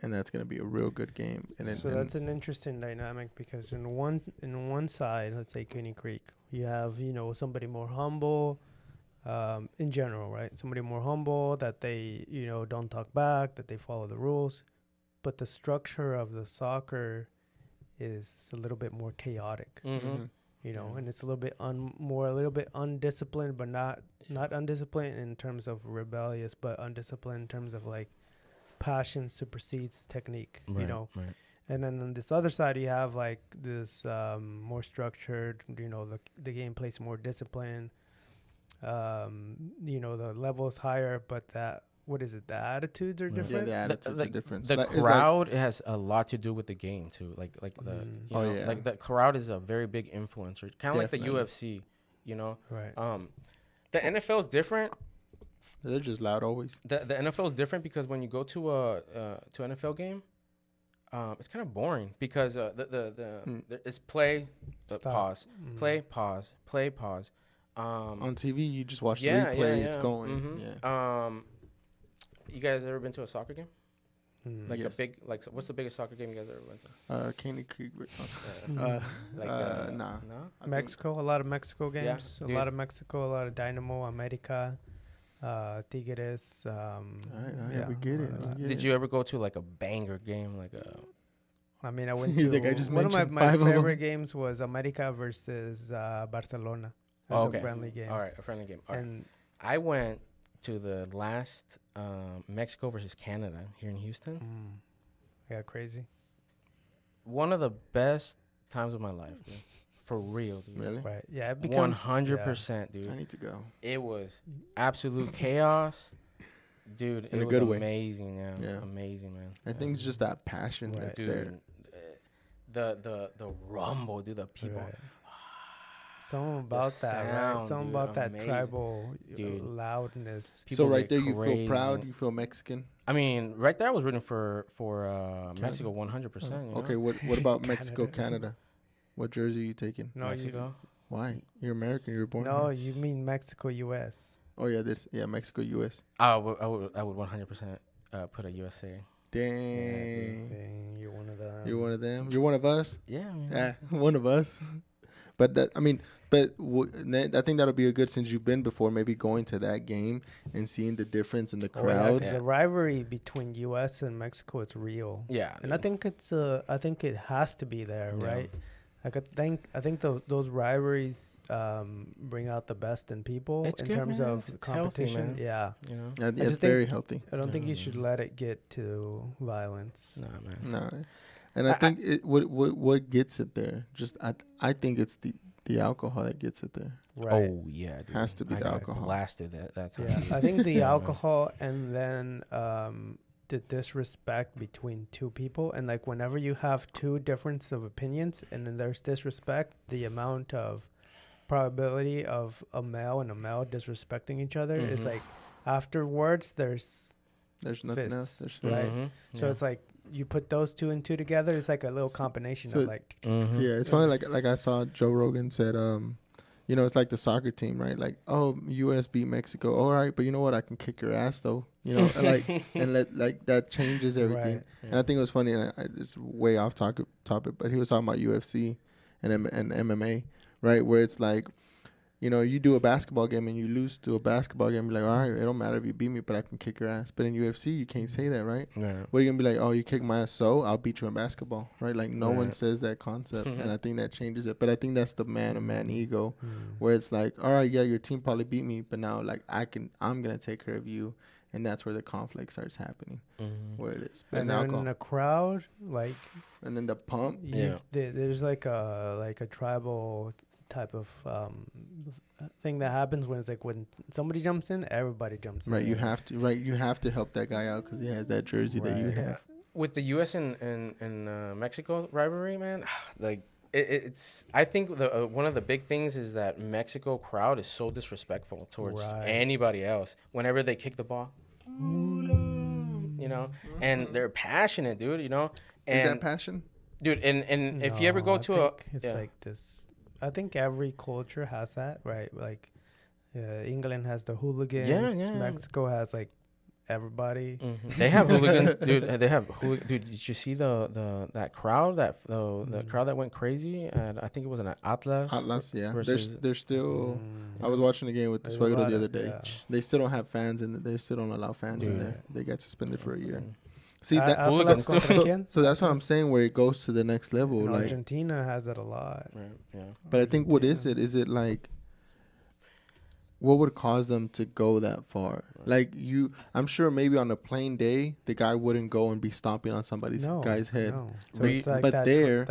and that's gonna be a real good game. And then, So that's an interesting dynamic because in one side, let's say Kenny Creek, you have somebody more humble, in general, right? Somebody more humble that they don't talk back, that they follow the rules, but the structure of the soccer is a little bit more chaotic, Mm-hmm. and it's a little bit a little bit undisciplined, but not undisciplined in terms of rebellious, but undisciplined in terms of like passion supersedes technique, Right, right. and then on this other side you have like this more structured, the game plays more disciplined, the level is higher, but the attitudes are Right. yeah, different. the attitudes are different. The It's like- crowd has a lot to do with the game too. Like the Mm. you Oh, know, yeah. like the crowd is a very big influencer. Kind of like the Definitely. UFC. You know, Right. the NFL is different. they're just loud always. The NFL is different because when you go to an NFL game, it's kind of boring because it's play, Stop. pause, Mm. play, pause. On TV, you just watch Yeah, the yeah, replay. yeah. It's going. Mhm. Yeah. You guys ever been to a soccer game? Mm. Like Yes. a big, like, what's the biggest soccer game you guys ever went to? Caney Creek. Like, nah. no? I think- Mexico, a lot of Mexico Yeah, games, a dude. lot of Mexico, a lot of Dynamo, America, Tigres. All right, we get a it. lot of We that. get Did it. you ever go to like a banger game, like a? I mean, I went He's to like, I just one of mentioned my 5 of 'em. favorite games was America versus Barcelona. As Oh, okay. a friendly game. All right, a friendly game. All right. And I went to the last Mexico versus Canada here in Houston. yeah, crazy. One of the best times of my life, dude. For real, dude. Really? Right. Yeah, it becomes 100%, dude. I need to go. It was absolute chaos, dude. In It a was good way. amazing, yeah. Yeah. Amazing, man. I think it's just that passion Right. that's dude. there. The rumble, dude. The people. Right. Something about that, right? sound, Something dude, about that amazing. tribal Dude. loudness. People So right get there, you crazy. feel proud. You feel Mexican. I mean, right there, I was rooting for Mexico 100%. You know? Okay. What about Mexico, Canada. Canada? What jersey are you taking? No, Mexico. Why? You're American. You were born No, here. you mean Mexico, U.S. Oh yeah, Mexico, U.S. I would 100% put a USA. Dang. Dang, you're one of them. You're one of them. You're one of us. Yeah, I mean, Yeah, one of us. But I think that'll be a good, since you've been before, maybe going to that game and seeing the difference in the Oh, yeah, 'cause crowds. Yeah. the rivalry between U.S. and Mexico is real, yeah. and I dude. think I think it has to be there, Yeah. right? Like I think those rivalries bring out the best in people It's in good, terms man. of It's healthy, competition. man. Yeah, You know. It's just very think- healthy. I don't think you Yeah. should let it get to violence. Nah, man. No, and I think what gets it there. Just I think it's the alcohol that gets it there. Right. Oh yeah, dude. Has to be I the got alcohol. Blasted that time. Yeah, dude. I think the Yeah, man. alcohol and then the disrespect between two people, and like whenever you have two difference of opinions and then there's disrespect, the amount of probability of a male and a male disrespecting each other is Mhm. like afterwards there's There's nothing Fists, else. There's right? Mhm. so Yeah. it's like you put those two and two together, it's like a little So- combination so of like Mhm. Yeah, it's funny. Like I saw Joe Rogan said, it's like the soccer team, right? Like, oh, U.S. beat Mexico. All right, but you know what? I can kick your ass though. Like that changes everything. right. And I think it was funny. And I it's way off topic, but he was talking about UFC and MMA, right? Where it's like, you do a basketball game and you lose to a basketball game. You're like, all right, it don't matter if you beat me, but I can kick your ass. But in UFC, you can't say that, right? Yeah. What are you gonna be like? Oh, you kick my ass, so I'll beat you in basketball, right? Like no one Right. says that concept, and I think that changes it. But I think that's the man-to-man ego, Mm. where it's like, all right, yeah, your team probably beat me, but now like I'm gonna take care of you, and that's where the conflict starts happening, Mhm. where it is. And And, then in the crowd, like and then the pump. Yeah. there's like a tribal type of thing that happens when it's like when somebody jumps in, everybody jumps Right, in. you have to help that guy out because he has that jersey that you Right. have. with the U.S. and Mexico rivalry, man, like it's. I think the one of the big things is that Mexico crowd is so disrespectful towards Right. anybody else. Whenever they kick the ball, you know, and they're passionate, dude. You know, Is that and passion? dude, and if you ever go I to a, think it's yeah. like this. I think every culture has that, right? Like, England has the hooligans. Yeah. Mexico has like everybody. They have hooligans, dude. They have dude. Did you see the that crowd the crowd that went crazy? And I think it was an Atlas. Atlas, yeah. Versus, They're still. Mm. I was watching the game with the There's a Suegro lot the of- other day. yeah. They still don't have fans, and they still don't allow fans in Dude. there. They got suspended for a year. Mm. See that? hooligans Atlas contra quién? So that's what I'm Atlas. saying. Where it goes to the next level, And like. Argentina has it a lot. Right. Yeah. But I think what is Argentina. it? Is it like what would cause them to go that far? Like I'm sure maybe on a plain day the guy wouldn't go and be stomping on somebody's guy's head. No. So Re- it's like but that, there-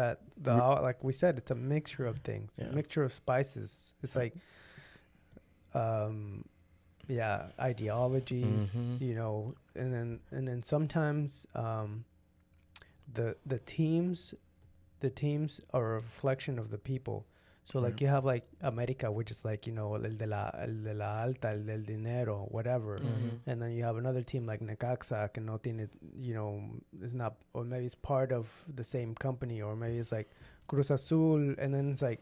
like we said, it's a mixture of things, Yeah. a mixture of spices. It's like, ideologies, Mhm. you know, and then sometimes the teams are a reflection of the people. So like Right. you have like America, which is like, you know, el de la alta, el del dinero, whatever. Mhm. And then you have another team like Necaxa, que no tiene, you know, is not, or maybe it's part of the same company, or maybe it's like Cruz Azul. And then it's like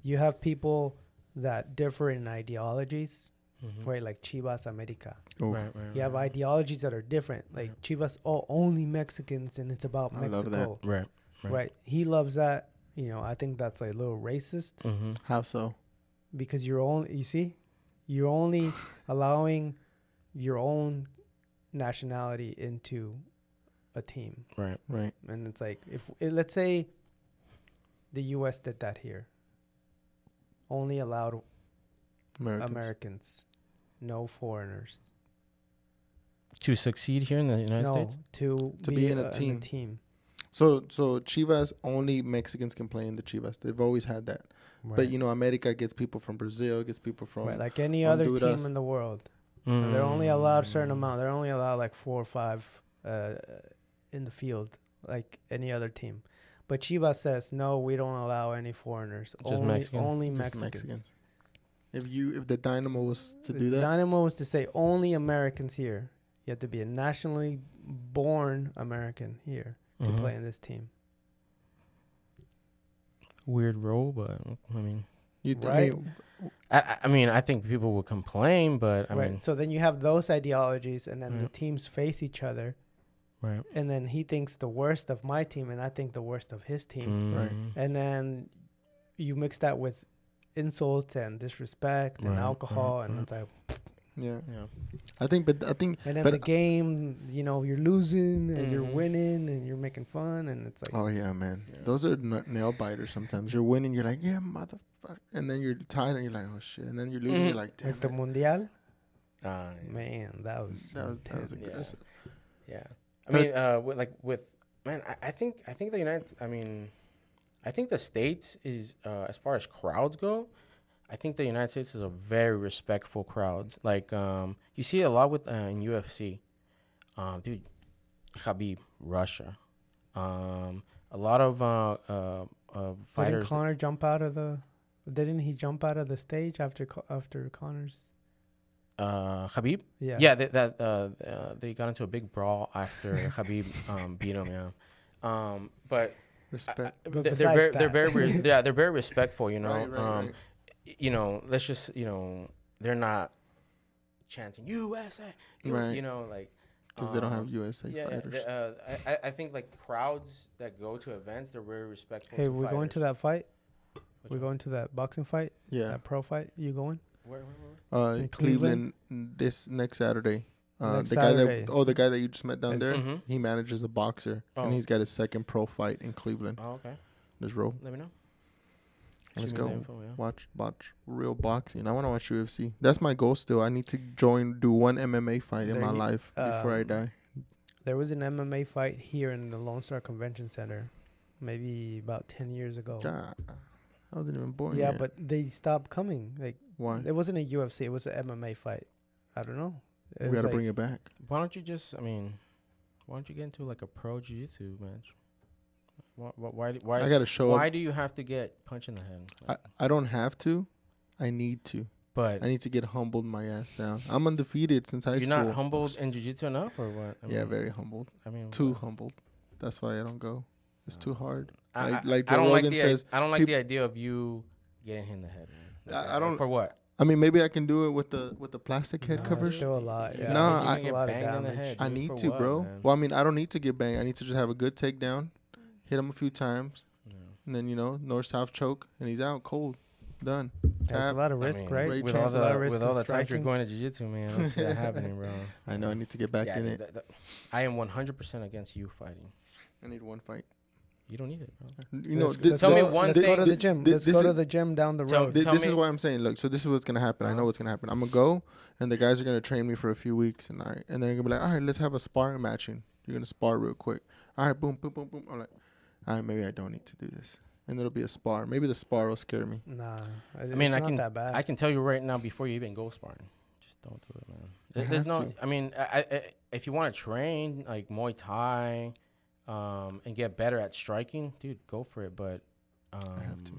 you have people that differ in ideologies, Mhm. right? Like Chivas America. Oof. Right. You have ideologies that are different. Like Chivas, only Mexicans, and it's about I love Mexico. that. Right. Right. He loves that. You know, I think that's like a little racist Mm-hmm. How so? because you're only allowing your own nationality into a team. Right. Right. And it's like, let's say the U.S. did that here, only allowed Americans, no foreigners. To succeed here in the United No, States. to be in a team. So Chivas, only Mexicans can play in the Chivas. They've always had that. Right. But you know, America gets people from Brazil, gets people from right, like any other Honduras. team in the world. And they're only allowed a certain amount. They're only allowed like 4 or 5 in the field, like any other team. But Chivas says no, we don't allow any foreigners. Just only Mexican. only just Mexicans. If the Dynamo was to do The that, Dynamo was to say only Americans here. You have to be a nationally born American here to Mhm. play in this team. Weird role, but I mean, Right. I mean, I think people will complain, but I right. mean, So then you have those ideologies, and then the Right. teams face each other, right. and then he thinks the worst of my team, and I think the worst of his team. Right. Mhm. And then you mix that with insults and disrespect and Right, alcohol, right, and right. it's like, yeah. Yeah. I think and then but the game, you know, you're losing and you're Mhm. winning and you're making fun, and it's like, oh yeah, man, Yeah. those are nail biters. Sometimes you're winning, you're like, yeah, motherfucker, and then you're tied, and you're like, oh shit, and then you're losing, you're like, damn like the it. Mundial, Yeah. man, that was That was intense. Yeah. aggressive. Yeah. I But- mean, with man, I think the United. I mean, I think the states is as far as crowds go. I think the United States is a very respectful crowd. Like you see it a lot with in UFC. Dude, Khabib, Russia. A lot of Didn't fighters. Connor jump out of the? Didn't he jump out of the stage after Connor's? Khabib. Yeah. Yeah, they got into a big brawl after Khabib beat him. Yeah, but Respect. But they're besides very, they're that. very, they're very respectful. You know, Right. you know, let's just, you know, they're not chanting USA. Right. You know, like Because they don't have USA yeah. fighters. I think like crowds that go to events, they're very respectful. Hey, to we're going to fighters. that fight. Which We're one? going to that boxing fight. Yeah. That pro fight. You going? Where? in Cleveland this next Saturday. Next The guy Saturday. the guy that you just met down there, Mhm. he manages a boxer, Oh. and he's got his second pro fight in Cleveland. Oh, okay. Let's roll. Let me know. Let's Shoot me go. the info, yeah. Watch real boxing. I want to watch UFC. That's my goal still. I need to do one MMA fight in There my you- life before I die. There was an MMA fight here in the Lone Star Convention Center, maybe about 10 years ago. God, I wasn't even born Yeah, yet. but they stopped coming. Like Why? it wasn't a UFC. It was an MMA fight. I don't know. It We was got to like- bring it back. Why don't you just? I mean, Why don't you get into like a pro jiu-jitsu match? Why I gotta show why up. do you have to get punched in the head? Like, I don't have to. I need to. but I need to get humbled my ass down. I'm undefeated since high you're school. not humbled in jiu-jitsu enough, or what? I Yeah, mean, very humbled. I mean, Too what? humbled. That's why I don't go. It's too hard. I Like Joe don't like Rogan the says, I don't like peop- the idea of you getting hit in the head. Man. Like, I don't. For what? I mean, maybe I can do it with the plastic head No, covers. it's still a lot. You Yeah, Nah, can I- get a lot of banged in the damage. head. I dude, need for to, what, bro. man? Well, I mean, I don't need to get banged. I need to just have a good takedown, hit him a few times, Yeah. and then north south choke, and he's out cold, done. That's a Tap. lot of I risk, mean, right? Ray With Chan. all There's a lot of the risk with in all the times you're striking. going to jiu-jitsu, man, I don't see that happening, bro. I know I need to get back Yeah, in dude, it. I am 100% against you fighting. I need one fight. You don't need it, bro. You know, Let's Tell go- me one let's go thing- to the gym. thi- Let's this go is- to the gym down the Tell- road. tell This me- is what I'm saying. Look, so this is what's gonna happen. I know Uh-huh. what's gonna happen. I'm gonna go, and the guys are gonna train me for a few weeks, and and they're gonna be like, all right, let's have a sparring matching. You're gonna spar real quick. All right, boom, boom, boom, boom. I'm like, all right, maybe I don't need to do this, and it'll be a spar. Maybe the spar will scare me. Nah, I mean, it's I not can that bad. I can tell you right now before you even go sparring, just don't do it, man. I There's have no. to. I mean, if you want to train like Muay Thai, and get better at striking, dude, go for it. But have to.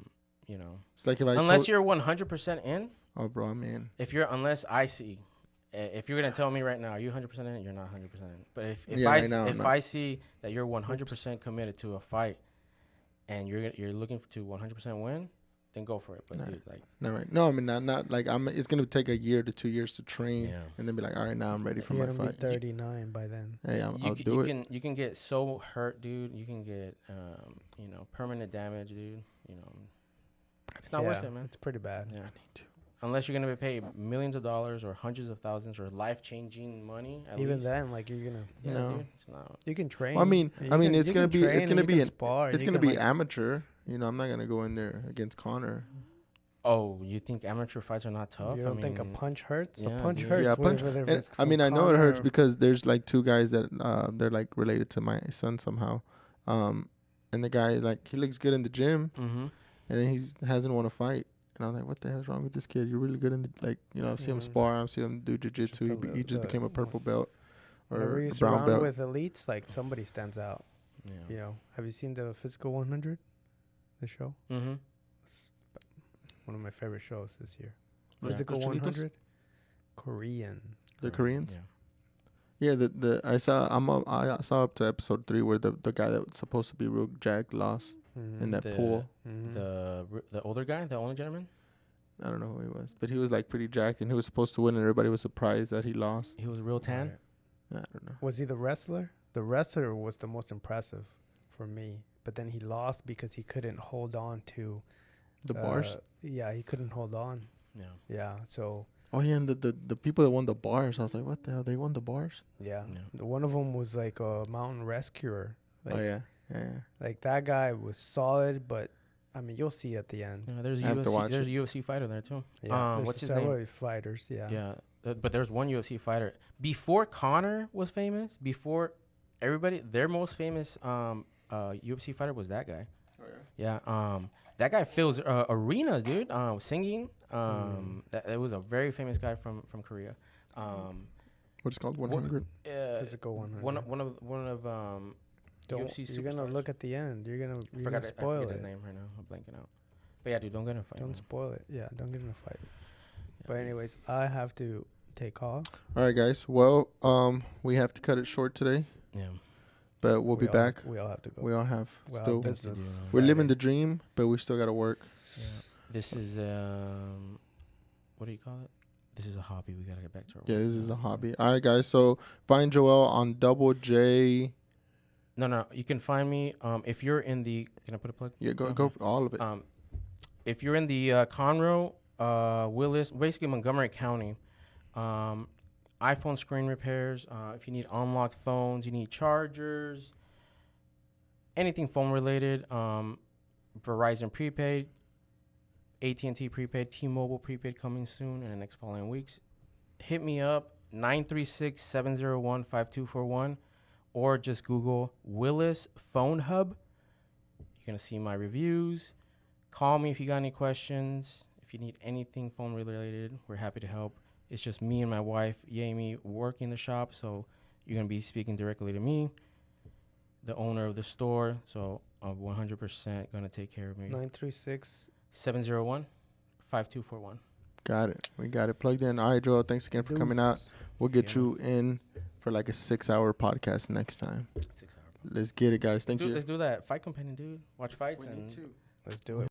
you know, It's like if I unless told, you're 100% in. oh, bro, I'm in. Unless I see, if you're gonna tell me right now, are you 100% in? You're not 100% in. But if Yeah, I right now I'm if not. I see that you're 100% committed to a fight, and you're looking to 100% win, then go for it. But Nah. dude, like, Not right. No, I mean not like I'm. It's gonna take a year to 2 years to train, yeah. and then be like, all right, now I'm ready for You're my gonna be fight. 39 by then. Hey, I'll do it. You can get so hurt, dude. You can get permanent damage, dude. It's not worth Yeah, it, man. It's pretty bad. Yeah. Unless you're gonna be paid millions of dollars or hundreds of thousands or life-changing money. At Even least. then, like you're gonna, Yeah, No. dude, it's not. you can train. Well, I mean, You it's you gonna can be train and you can spar and it's you gonna can, be like, amateur. I'm not gonna go in there against Connor. Oh, you think amateur fights are not tough? You don't think a punch hurts? yeah, a punch dude. hurts. Yeah, punch- whether And, it's I mean, from I know it hurts Connor because there's like two guys that they're like related to my son somehow. And the guy, like, he looks good in the gym, Mm-hmm. and then he hasn't won a fight. And I'm like, what the hell's wrong with this kid? You're really good in the, like, I see him Mhm. spar, I see him do jiu-jitsu. Just He just the- became a purple belt Whenever or you a brown surround belt. with elites, like somebody stands out. Yeah. You know, have you seen the Physical 100? The show? Mm-hmm. It's one of my favorite shows this year. Yeah. Physical Los Chinitos? 100, Korean. The Koreans? Yeah. Yeah, I saw up to episode 3 where the guy that was supposed to be real Jacques lost in that pool. The older guy, the older gentleman, I don't know who he was, but he was like pretty jacked, and he was supposed to win, and everybody was surprised that he lost. he was real tan. Right. I don't know. Was he the wrestler? The wrestler was the most impressive for me, but then he lost because he couldn't hold on to The bars. Yeah, he couldn't hold on. Yeah. Yeah, so Oh yeah, and the people that won the bars, I was like, what the hell? They won the bars? yeah, Yeah. one of them was like a mountain rescuer. Like, Oh yeah. like that guy was solid, but I mean, you'll see at the end. Yeah, there's I have to watch There's it. a UFC fighter there too. Yeah, there's what's his several name? fighters. Yeah. Yeah, but there's one UFC fighter before Connor was famous. Before everybody, their most famous UFC fighter was that guy. Oh yeah. Yeah. That guy fills arenas, dude. Singing. That was a very famous guy from Korea. What's it called? What- 100. Physical 100. One of Don't, UFC you're gonna superstars. look at the end. You're gonna I spoil forget it. his name right now. I'm blanking out. But yeah, dude, don't get in a fight. Don't man. spoil it. Yeah, don't get in a fight. Yeah, But dude. anyways, I have to take off. All right, guys. Well, we have to cut it short today, Yeah. but we'll be all back. We all have to go. We all have We all have still. business We're We're living Friday. the dream, but we still gotta work. Yeah. This is what do you call it? This is a hobby. We gotta get back to our Yeah, work this is now. a hobby. All right, guys. So find Joel on Double J. No. You can find me if you're in the. Can I put a plug? Yeah, go Okay. for all of it. If you're in the Conroe, Willis, basically Montgomery County, iPhone screen repairs. If you need unlocked phones, you need chargers, anything phone related. Verizon prepaid, AT&T prepaid, T-Mobile prepaid coming soon in the next following weeks. Hit me up 936-701-5241 or just Google Willis Phone Hub. You're gonna see my reviews. Call me if you got any questions. If you need anything phone related, we're happy to help. It's just me and my wife, Yami, working the shop, so You're going to be speaking directly to me, the owner of the store. So I'm 100% going to take care of me. 936. 701-5241. Got it. We got it plugged in. All right, Joel. Thanks again for coming out. We'll get you in for like a 6-hour podcast next time. 6 hours. Let's get it, guys. Thank you. Let's do that. Fight companion, dude. Watch fights. We need to. Let's do it.